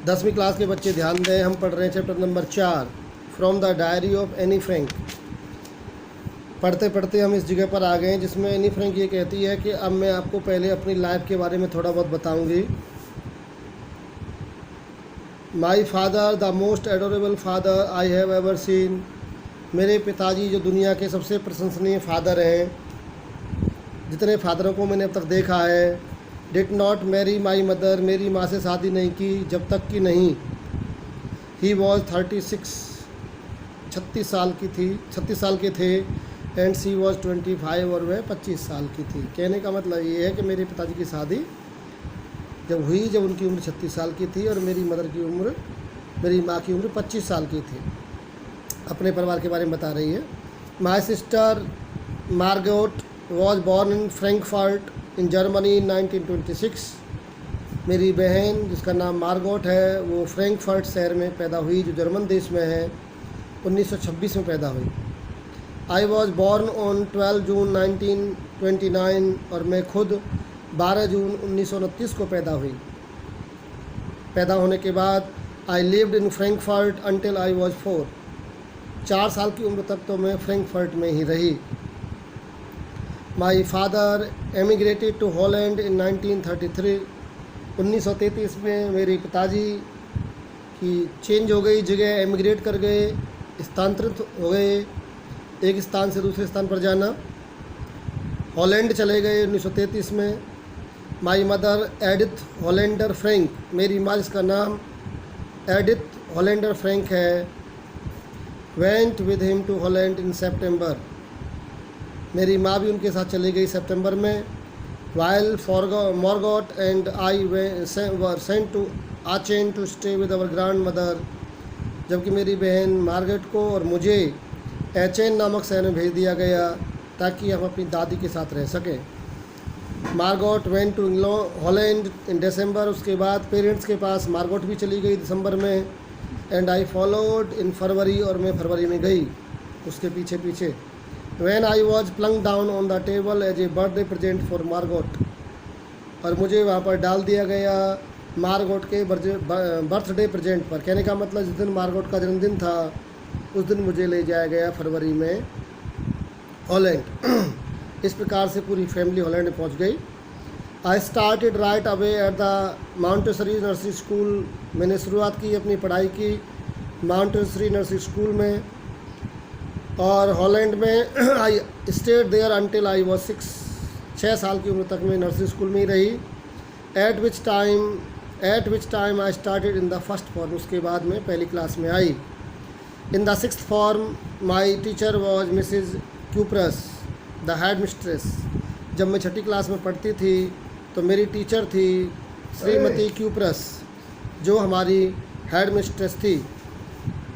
10वीं क्लास के बच्चे ध्यान दें, हम पढ़ रहे हैं chapter number 4 from the diary of Anne Frank. पढ़ते पढ़ते हम इस जगह पर आ गए हैं जिसमें एनी फ्रैंक ये कहती है कि अब मैं आपको पहले अपनी लाइफ के बारे में थोड़ा बहुत बताऊंगी। My father the most adorable father I have ever seen. मेरे पिताजी जो दुनिया के सबसे प्रशंसनीय फादर हैं, जितने फादरों को मैंने अब तक देखा है। Did not marry my mother, मेरी माँ से शादी नहीं की जब तक कि नहीं। ही वॉज 36 साल की थी, 36 साल के थे। एंड सी वॉज 25 और वह 25 साल की थी। कहने का मतलब ये है कि मेरे पिताजी की शादी जब हुई जब उनकी उम्र 36 साल की थी और मेरी माँ की उम्र 25 साल की थी। अपने परिवार के बारे में बता रही है। My sister Margot was born in Frankfurt in Germany 1926। मेरी बहन जिसका नाम मार्गोट है वो फ्रैंकफर्ट शहर में पैदा हुई जो जर्मन देश में है। 1926 में पैदा हुई। आई वॉज बॉर्न ऑन 12 जून 1929 और मैं खुद 12 जून 1929 को पैदा हुई। पैदा होने के बाद I lived in Frankfurt until I was 4। 4 साल की उम्र तक तो मैं फ्रैंकफर्ट में ही रही। माई फादर एमिग्रेटेड टू हॉलैंड इन 1933। 1933 में मेरे पिताजी की चेंज हो गई जगह, एमिग्रेट कर गए, स्थानांतरित हो गए, एक स्थान से दूसरे स्थान पर जाना। हॉलैंड चले गए 1933 में। My mother Edith Hollander Frank, मेरी माँ जिसका नाम एडिथ हॉलैंडर फ्रैंक है, went with him to Holland in September. मेरी माँ भी उनके साथ चली गई सितंबर में। While Margot and I were sent to Aachen to stay with our grand mother. जबकि मेरी बहन मार्गरेट को और मुझे एचेन नामक शहर में भेज दिया गया ताकि हम अपनी दादी के साथ रह सकें। मार्गोट वेंट टू हॉलैंड इन दिसंबर। उसके बाद पेरेंट्स के पास मार्गोट भी चली गई दिसंबर में। एंड आई फॉलोड इन फरवरी, और मैं फरवरी में गई उसके पीछे पीछे। When I was plunked down on the table as a birthday present for Margot, और मुझे वहाँ पर डाल दिया गया मार्गोट के बर्थडे प्रेजेंट पर। कहने का मतलब जिस दिन मार्गोट का जन्मदिन था उस दिन मुझे ले जाया गया फरवरी में हॉलैंड। इस प्रकार से पूरी फैमिली हॉलैंड में पहुँच गई। I started right away at the Montessori nursery school. मैंने शुरुआत की अपनी पढ़ाई की माउंटेसरी नर्सरी स्कूल में और हॉलैंड में। I stayed there until I was 6 साल की उम्र तक मैं नर्सरी स्कूल में ही रही। At which time I started in the first form. उसके बाद मैं पहली क्लास में आई। In the 6th form my teacher was Mrs Kuperus the headmistress. जब मैं 6ठी क्लास में पढ़ती थी तो मेरी टीचर थी श्रीमती क्यूप्रस जो हमारी हेड मिस्ट्रेस थी।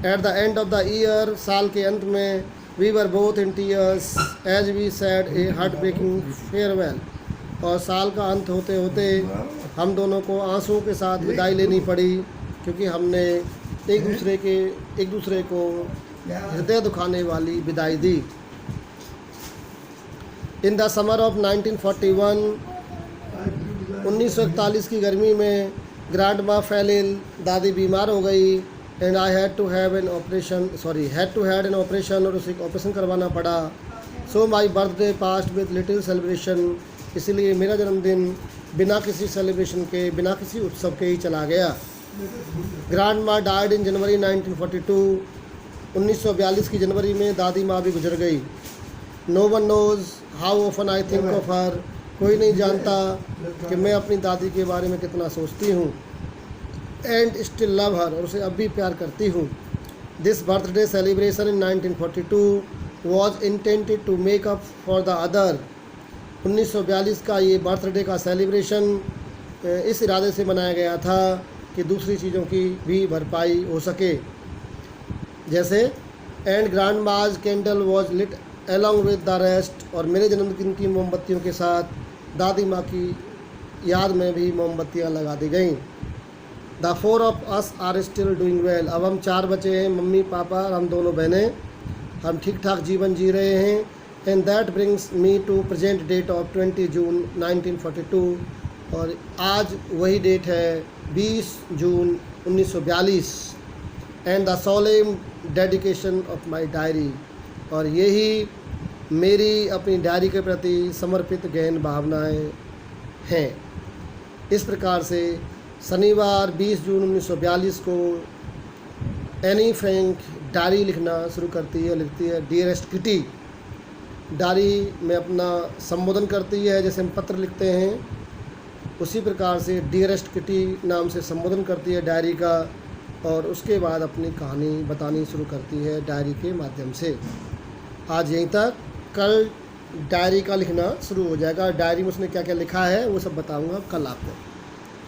At the end of the year, साल के अंत में, we were both in tears as we said a heartbreaking farewell. और साल का अंत होते होते हम दोनों को आंसुओं के साथ विदाई लेनी पड़ी क्योंकि हमने एक दूसरे को हृदय दुखाने वाली विदाई दी। इन द समर ऑफ 1941, 1941 की गर्मी में ग्रैंड माँ फेल इल, दादी बीमार हो गई। And I had to have an operation, और उसे ऑपरेशन करवाना पड़ा। So my birthday passed with little celebration. इसलिए मेरा जन्मदिन बिना किसी सेलिब्रेशन के, बिना किसी उत्सव के ही चला गया। ग्रैंड माँ डाइड इन जनवरी 1942। 1942 की जनवरी में दादी माँ भी गुजर गई। No one knows how often I think of her. कोई नहीं जानता कि मैं अपनी दादी के बारे में कितना सोचती हूँ। एंड स्टिल लव हर, और उसे अब भी प्यार करती हूँ। This birthday celebration in 1942 was intended to make up for the other. 1942 का ये बर्थडे का सेलिब्रेशन इस इरादे से मनाया गया था कि दूसरी चीज़ों की भी भरपाई हो सके। जैसे and grandma's candle was lit along with the rest, और मेरे जन्मदिन की मोमबत्तियों के साथ दादी माँ की याद में भी मोमबत्तियाँ लगा दी गईं। The 4 of us are still doing well. अब हम 4 बचे हैं, मम्मी पापा और हम दोनों बहनें। हम ठीक ठाक जीवन जी रहे हैं। And that brings me to present date of 20 जून 1942। और आज वही डेट है 20 जून 1942 and the solemn dedication of my diary, और यही मेरी अपनी डायरी के प्रति समर्पित गहन भावनाएं हैं। इस प्रकार से शनिवार 20 जून 1942 को एनी फ्रैंक डायरी लिखना शुरू करती है, लिखती है डियरेस्ट किटी। डायरी में अपना संबोधन करती है, जैसे हम पत्र लिखते हैं उसी प्रकार से डियरेस्ट किटी नाम से संबोधन करती है डायरी का, और उसके बाद अपनी कहानी बतानी शुरू करती है डायरी के माध्यम से। आज यहीं तक, कल डायरी का लिखना शुरू हो जाएगा। डायरी में उसने क्या क्या लिखा है वो सब बताऊंगा कल आपको।